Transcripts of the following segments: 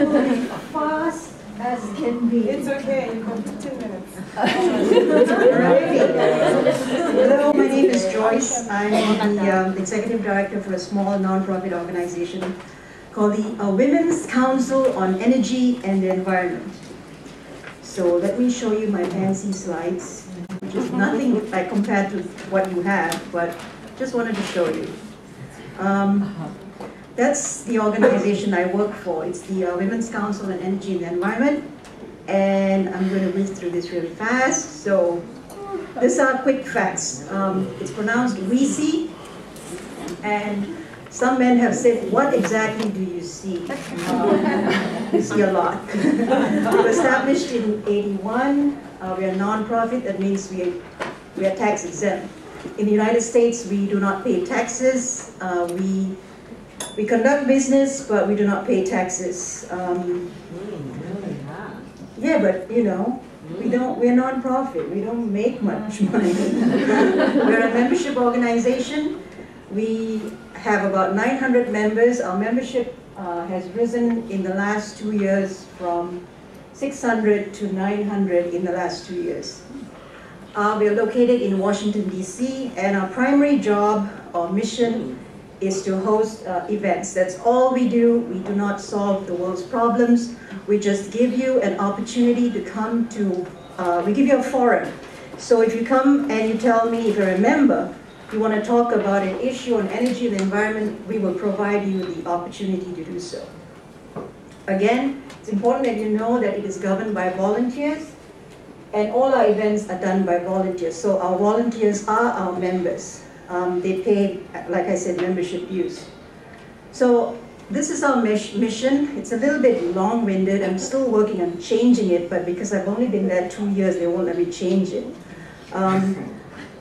fast as can be. It's okay, you got 2 minutes. Hello, my name is Joyce. I'm the Executive Director for a small non-profit organization called the Women's Council on Energy and the Environment. So let me show you my fancy slides, which is nothing like compared to what you have, but just wanted to show you. That's the organization I work for. It's the Women's Council on Energy and the Environment. And I'm going to whiz through this really fast. So these are quick facts. It's pronounced WCEE. And some men have said, what exactly do you see? You see a lot. We were established in '81. We are a non-profit. That means we are tax exempt. In the United States, we do not pay taxes. We conduct business, but we do not pay taxes. Yeah, but you know, we're non-profit. We don't make much money. We're a membership organization. We have about 900 members. Our membership has risen in the last 2 years from 600 to 900 in the last 2 years. We are located in Washington, D.C., and our primary job or mission is to host events. That's all we do. We do not solve the world's problems. We just give you an opportunity to come to, we give you a forum. So if you come and you tell me, if you're a member, you want to talk about an issue on energy and the environment, we will provide you the opportunity to do so. Again, it's important that you know that it is governed by volunteers, and all our events are done by volunteers. So our volunteers are our members. They pay, like I said, membership dues. So this is our mission. It's a little bit long-winded. I'm still working on changing it, but because I've only been there 2 years, they won't let me change it.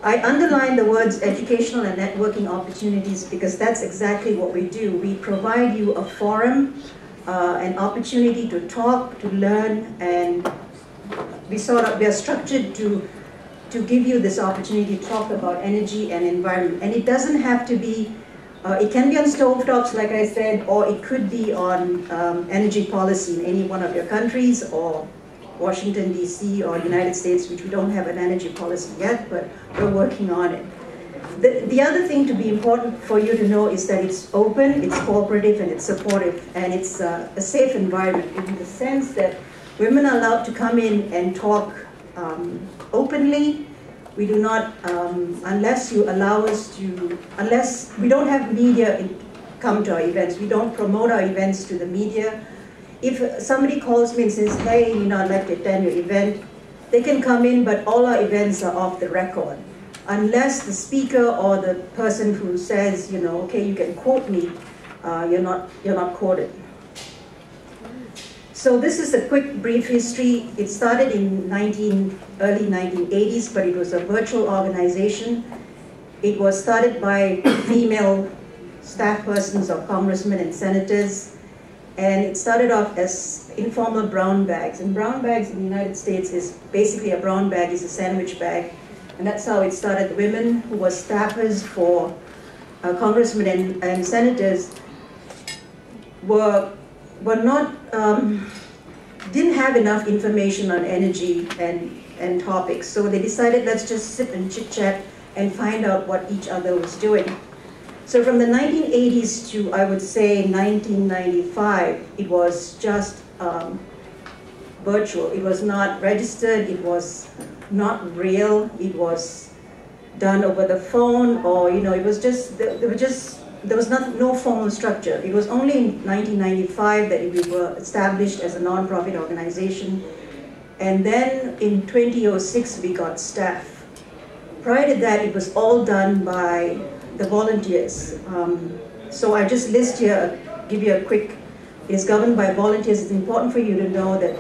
I underline the words educational and networking opportunities because that's exactly what we do. We provide you a forum, an opportunity to talk, to learn, and we are structured to give you this opportunity to talk about energy and environment. And it doesn't have to be, it can be on stovetops, like I said, or it could be on energy policy in any one of your countries, or Washington, D.C., or United States, which we don't have an energy policy yet, but we're working on it. The other thing to be important for you to know is that it's open, it's cooperative, and it's supportive, and it's a safe environment in the sense that women are allowed to come in and talk openly. We do not, unless you allow us to, unless we don't have media come to our events, we don't promote our events to the media. If somebody calls me and says, hey, I'd like to attend your event, they can come in, but all our events are off the record. Unless the speaker or the person who says, okay, you can quote me, you're not quoted. So this is a quick, brief history. It started in early 1980s, but it was a virtual organization. It was started by female staff persons of congressmen and senators. And it started off as informal brown bags. And brown bags in the United States is basically a brown bag is a sandwich bag. And that's how it started. Women who were staffers for congressmen and senators were not, didn't have enough information on energy and topics. So they decided, let's just sit and chit-chat and find out what each other was doing. So from the 1980s to, I would say, 1995, it was just virtual. It was not registered, it was not real, it was done over the phone, or, it was just, there was no formal structure. It was only in 1995 that we were established as a non-profit organization. And then in 2006, we got staff. Prior to that, it was all done by the volunteers. So I just list here, give you a quick, it is governed by volunteers. It's important for you to know that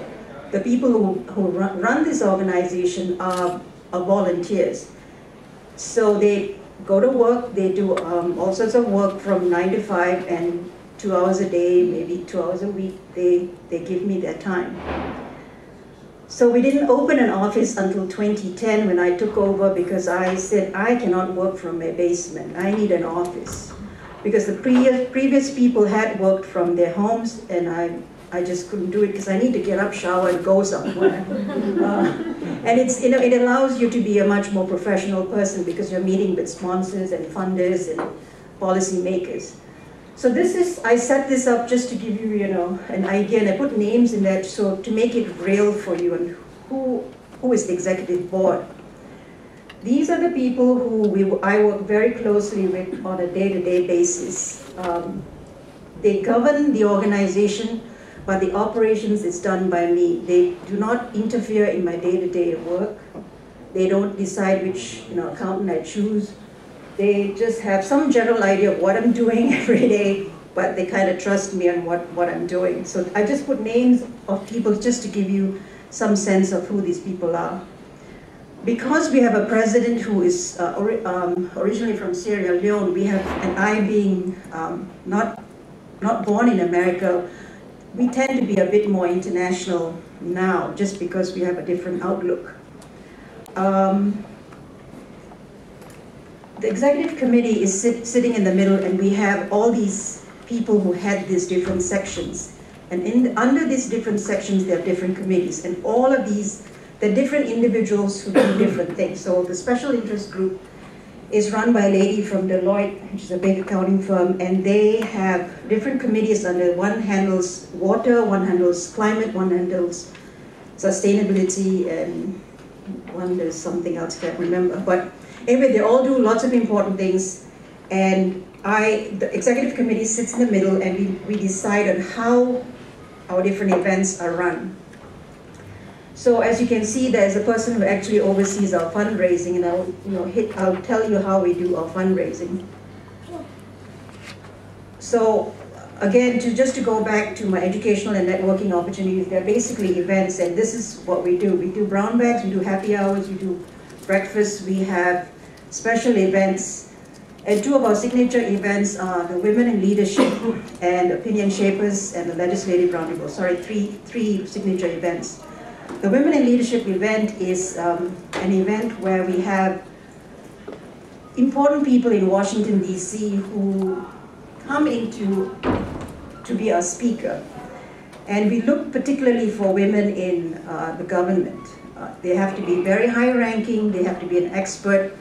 the people who run this organization are volunteers. So they go to work, they do all sorts of work from 9 to 5 and 2 hours a day, maybe 2 hours a week, they give me their time. So we didn't open an office until 2010 when I took over because I said, I cannot work from my basement. I need an office. Because the previous people had worked from their homes, and I just couldn't do it because I need to get up, shower, and go somewhere. And it's, you know, it allows you to be a much more professional person because you're meeting with sponsors and funders and policy makers. So this is, I set this up just to give you, you know, an idea, and I put names in there so to make it real for you, and who is the executive board. These are the people who I work very closely with on a day-to-day basis. They govern the organization, but the operations is done by me. They do not interfere in my day-to-day work. They don't decide which, you know, accountant I choose. They just have some general idea of what I'm doing every day, but they kind of trust me on what I'm doing. So I just put names of people just to give you some sense of who these people are. Because we have a president who is originally from Sierra Leone, we have, and I being not born in America, we tend to be a bit more international now, just because we have a different outlook. The executive committee is sitting in the middle, and we have all these people who head these different sections. And under these different sections, there are different committees, and all of these, they're different individuals who do different things. So the special interest group is run by a lady from Deloitte, which is a big accounting firm, and they have different committees under, one handles water, one handles climate, one handles sustainability, and one does something else, can't remember. But anyway, they all do lots of important things, and the executive committee sits in the middle, and we decide on how our different events are run. So as you can see, there's a person who actually oversees our fundraising, and I'll tell you how we do our fundraising. So again, just to go back to my educational and networking opportunities, they're basically events, and this is what we do. We do brown bags, we do happy hours, we do breakfast, we have special events. And two of our signature events are the Women in Leadership and Opinion Shapers and the Legislative Roundtable. Sorry, three signature events. The Women in Leadership event is an event where we have important people in Washington, D.C. who come to be our speaker. And we look particularly for women in the government. They have to be very high ranking, they have to be an expert,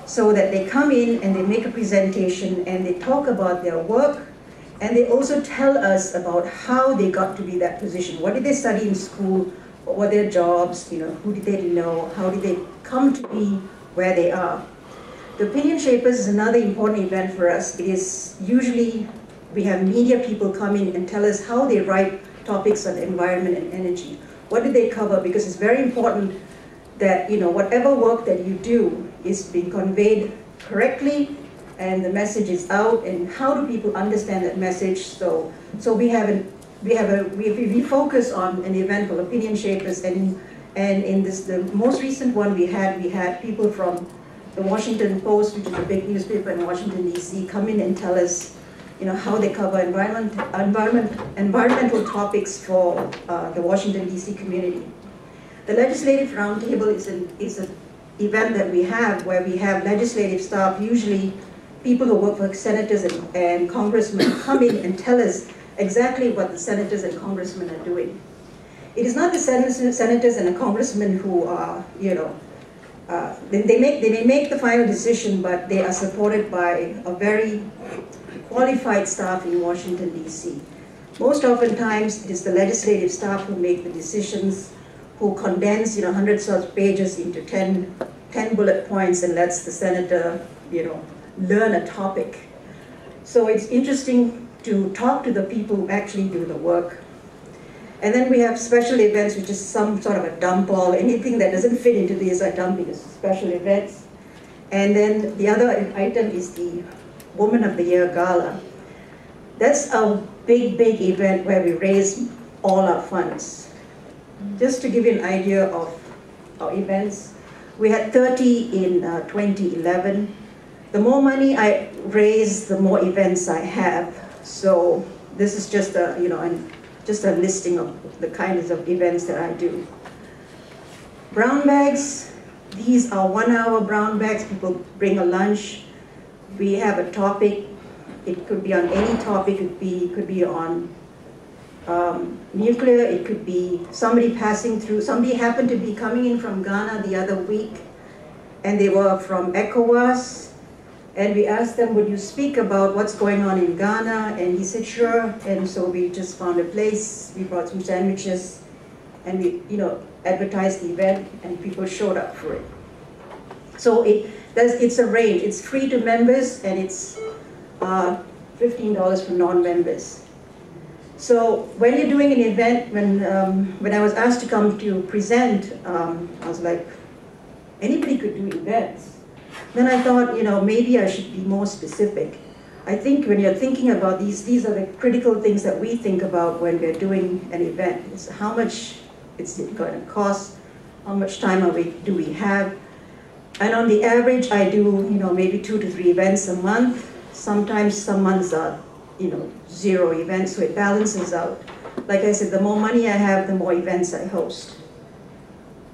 so that they come in and they make a presentation and they talk about their work, and they also tell us about how they got to be that position. What did they study in school? What were their jobs? You know, who did they know? How did they come to be where they are? The Opinion Shapers is another important event for us. It is usually, we have media people come in and tell us how they write topics on environment and energy. What did they cover? Because it's very important that, you know, whatever work that you do is being conveyed correctly, and the message is out, and how do people understand that message? So we focus on an event called Opinion Shapers, and in this, the most recent one we had people from the Washington Post, which is a big newspaper in Washington, D.C., come in and tell us, you know, how they cover environmental topics for the Washington, D.C. community. The Legislative Roundtable is an event that we have where we have legislative staff, usually people who work for senators and congressmen, come in and tell us exactly what the senators and congressmen are doing. It is not the senators and the congressmen who are, you know, they may make the final decision, but they are supported by a very qualified staff in Washington, D.C. Most oftentimes, it is the legislative staff who make the decisions, who condense, you know, hundreds of pages into 10 bullet points, and lets the senator, you know, learn a topic. So it's interesting to talk to the people who actually do the work. And then we have special events, which is some sort of a dump all. Anything that doesn't fit into these are dumping as special events. And then the other item is the Woman of the Year Gala. That's a big event where we raise all our funds. Just to give you an idea of our events, we had 30 in 2011. The more money I raise, the more events I have. So this is just a, you know, just a listing of the kinds of events that I do. Brown bags, these are 1 hour brown bags. People bring a lunch. We have a topic. It could be on any topic. It could be on nuclear, it could be somebody passing through, somebody happened to be coming in from Ghana the other week, and they were from ECOWAS, and we asked them, would you speak about what's going on in Ghana? And he said, sure, and so we just found a place, we brought some sandwiches, and we, advertised the event, and people showed up for it. So it's a range, it's free to members, and it's $15 for non-members. So when you're doing an event, when I was asked to come to present, I was like, anybody could do events. Then I thought, maybe I should be more specific. I think when you're thinking about these are the critical things that we think about when we're doing an event. It's how much it's going to cost, how much time do we have. And on the average, I do, maybe 2 to 3 events a month. Sometimes some months are, 0 events, so it balances out. Like I said, the more money I have, the more events I host.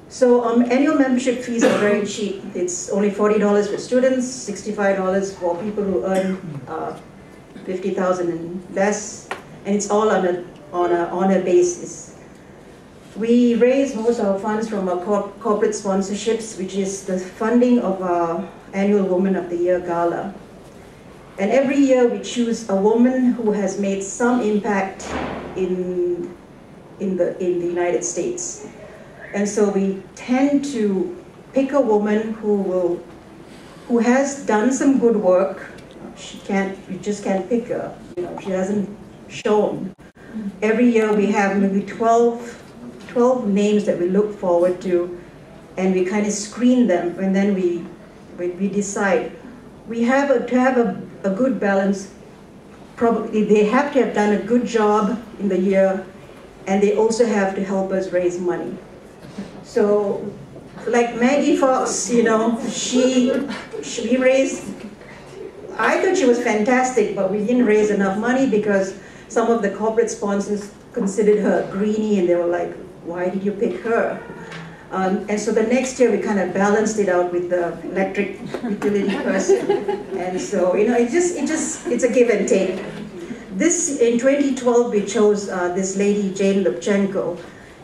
So annual membership fees are very cheap. It's only $40 for students, $65 for people who earn $50,000 and less, and it's all on an honor basis. We raise most of our funds from our corporate sponsorships, which is the funding of our annual Woman of the Year Gala. And every year we choose a woman who has made some impact in the United States. And so we tend to pick a woman who has done some good work. You just can't pick her. She hasn't shown. Every year we have maybe 12 names that we look forward to, and we kind of screen them, and then we decide. We have to have a good balance. Probably they have to have done a good job in the year, and they also have to help us raise money. So, like Maggie Fox, she raised, I thought she was fantastic, but we didn't raise enough money because some of the corporate sponsors considered her a greenie, and they were like, why did you pick her? And so the next year we kind of balanced it out with the electric utility person. And so, it's a give and take. In 2012 we chose this lady, Jane Lubchenko.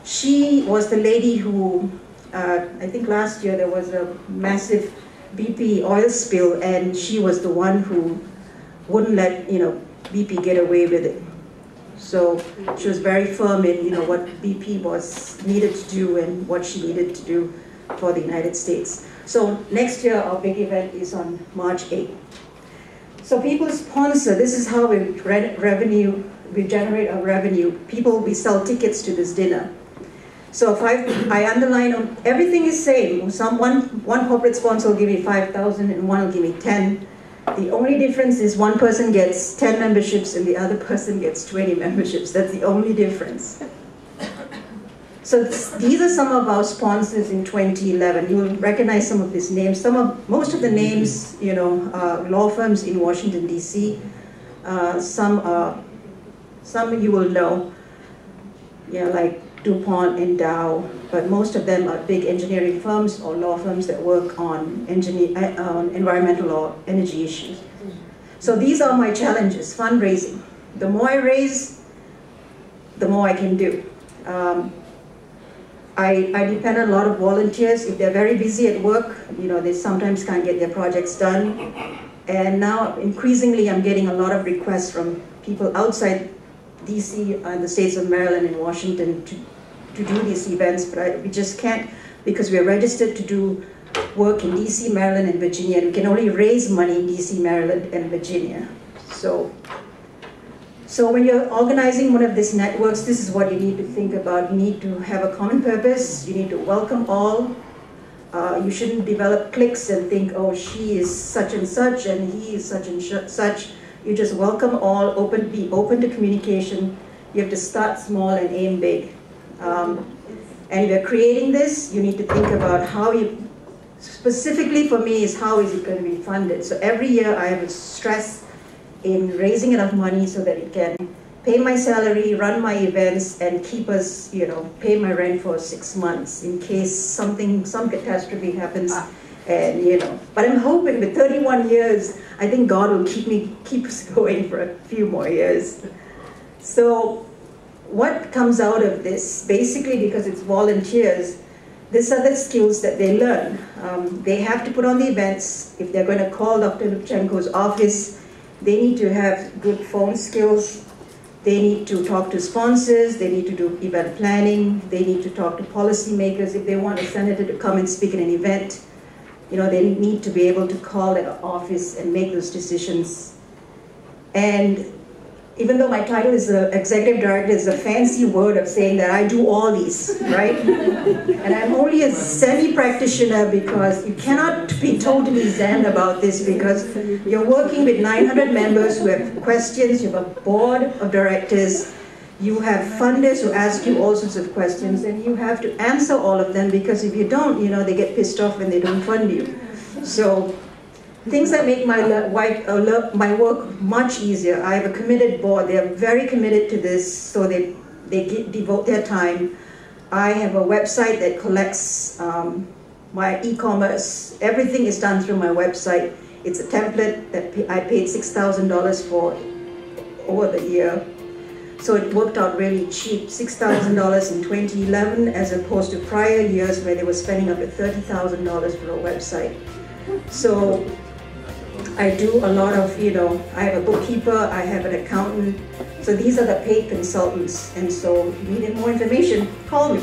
She was the lady who, I think last year there was a massive BP oil spill, and she was the one who wouldn't let, BP get away with it. So she was very firm in, what BP needed to do and what she needed to do for the United States. So next year our big event is on March 8th. So people sponsor. This is how we generate our revenue. We sell tickets to this dinner. So if I underline, everything is same. One corporate sponsor will give me 5,000 and one will give me 10. The only difference is one person gets 10 memberships and the other person gets 20 memberships. That's the only difference. So these are some of our sponsors in 2011. You'll recognize some of these names. Most of the names, are law firms in Washington, D.C. Some you will know, like DuPont and Dow, but most of them are big engineering firms or law firms that work on environmental or energy issues. So these are my challenges, fundraising. The more I raise, the more I can do. I depend on a lot of volunteers. If they're very busy at work, they sometimes can't get their projects done. And now, increasingly, I'm getting a lot of requests from people outside DC and the states of Maryland and Washington to do these events, but we just can't because we're registered to do work in DC, Maryland, and Virginia, and we can only raise money in DC, Maryland, and Virginia. So when you're organizing one of these networks, this is what you need to think about. You need to have a common purpose. You need to welcome all. You shouldn't develop cliques and think, oh, she is such and such, and he is such and such. You just welcome all, be open to communication. You have to start small and aim big. And if you're creating this, you need to think about how specifically for me, is how is it going to be funded. So every year I have a stress in raising enough money so that it can pay my salary, run my events, and keep us, pay my rent for 6 months in case some catastrophe happens. And but I'm hoping with 31 years, I think God will keep us going for a few more years. So what comes out of this, basically because it's volunteers, these are the skills that they learn. They have to put on the events. If they're going to call Dr. Lubchenko's office, they need to have good phone skills. They need to talk to sponsors. They need to do event planning. They need to talk to policymakers. If they want a senator to come and speak at an event, you know, they need to be able to call that office and make those decisions. And even though my title is executive director, is a fancy word of saying that I do all these, right? And I'm only a semi-practitioner because you cannot be totally zen about this because you're working with 900 members who have questions, you have a board of directors, you have funders who ask you all sorts of questions, and you have to answer all of them because if you don't, you know, they get pissed off when they don't fund you. So things that make my work much easier. I have a committed board. They are very committed to this, so they devote their time. I have a website that collects my e-commerce. Everything is done through my website. It's a template that I paid $6,000 for over the year. So it worked out really cheap, $6,000 in 2011 as opposed to prior years where they were spending up to $30,000 for a website. So I do a lot of, you know, I have a bookkeeper, I have an accountant. So these are the paid consultants. And so if you need more information, call me.